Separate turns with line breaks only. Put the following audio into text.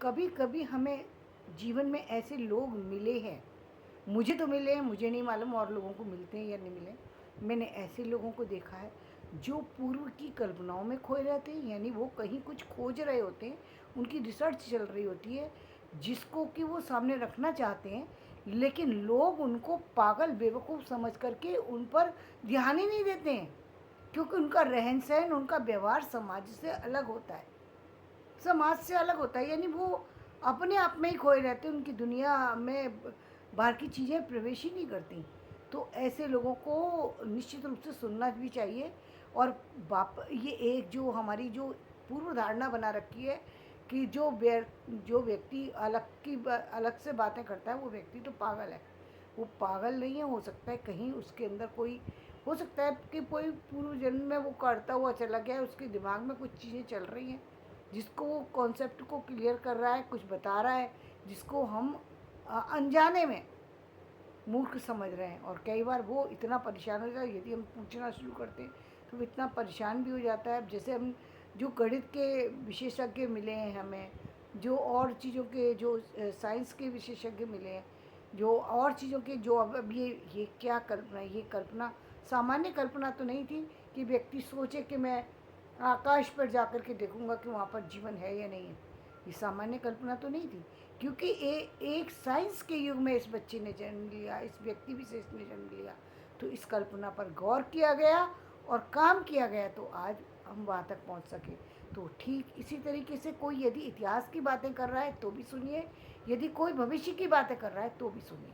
कभी कभी हमें जीवन में ऐसे लोग मिले हैं, मुझे तो मिले हैं, मुझे नहीं मालूम और लोगों को मिलते हैं या नहीं मिले। मैंने ऐसे लोगों को देखा है जो पूर्व की कल्पनाओं में खोए रहते हैं, यानी वो कहीं कुछ खोज रहे होते हैं, उनकी रिसर्च चल रही होती है जिसको कि वो सामने रखना चाहते हैं, लेकिन लोग उनको पागल बेवकूफ़ समझ करके उन पर ध्यान ही नहीं देते हैं, क्योंकि उनका रहन सहन, उनका व्यवहार समाज से अलग होता है, समाज से अलग होता है, यानी वो अपने आप में ही खोए रहते हैं, उनकी दुनिया में बाहर की चीज़ें प्रवेश ही नहीं करती। तो ऐसे लोगों को निश्चित रूप से सुनना भी चाहिए। और बाप ये एक जो हमारी जो पूर्व धारणा बना रखी है कि जो व्यक्ति अलग से बातें करता है वो व्यक्ति तो पागल है। वो पागल नहीं है, हो सकता है कहीं उसके अंदर कोई, हो सकता है कि कोई पूर्व जन्म में वो करता हुआ चला गया है, उसके दिमाग में कुछ चीज़ें चल रही हैं जिसको वो कॉन्सेप्ट को क्लियर कर रहा है, कुछ बता रहा है जिसको हम अनजाने में मूर्ख समझ रहे हैं। और कई बार वो इतना परेशान हो जाता है, यदि हम पूछना शुरू करते हैं तो वो इतना परेशान भी हो जाता है। जैसे हम जो गणित के विशेषज्ञ मिले हैं हमें, जो और चीज़ों के जो साइंस के विशेषज्ञ मिले हैं, जो और चीज़ों के जो अब ये क्या कल्पना, ये कल्पना सामान्य कल्पना तो नहीं थी कि व्यक्ति सोचे कि मैं आकाश पर जा कर के देखूंगा कि वहाँ पर जीवन है या नहीं है। ये सामान्य कल्पना तो नहीं थी, क्योंकि एक साइंस के युग में इस बच्चे ने जन्म लिया, इस व्यक्ति विशेष ने जन्म लिया, तो इस कल्पना पर गौर किया गया और काम किया गया, तो आज हम वहाँ तक पहुँच सके। तो ठीक इसी तरीके से कोई यदि इतिहास की बातें कर रहा है तो भी सुनिए, यदि कोई भविष्य की बातें कर रहा है तो भी सुनिए।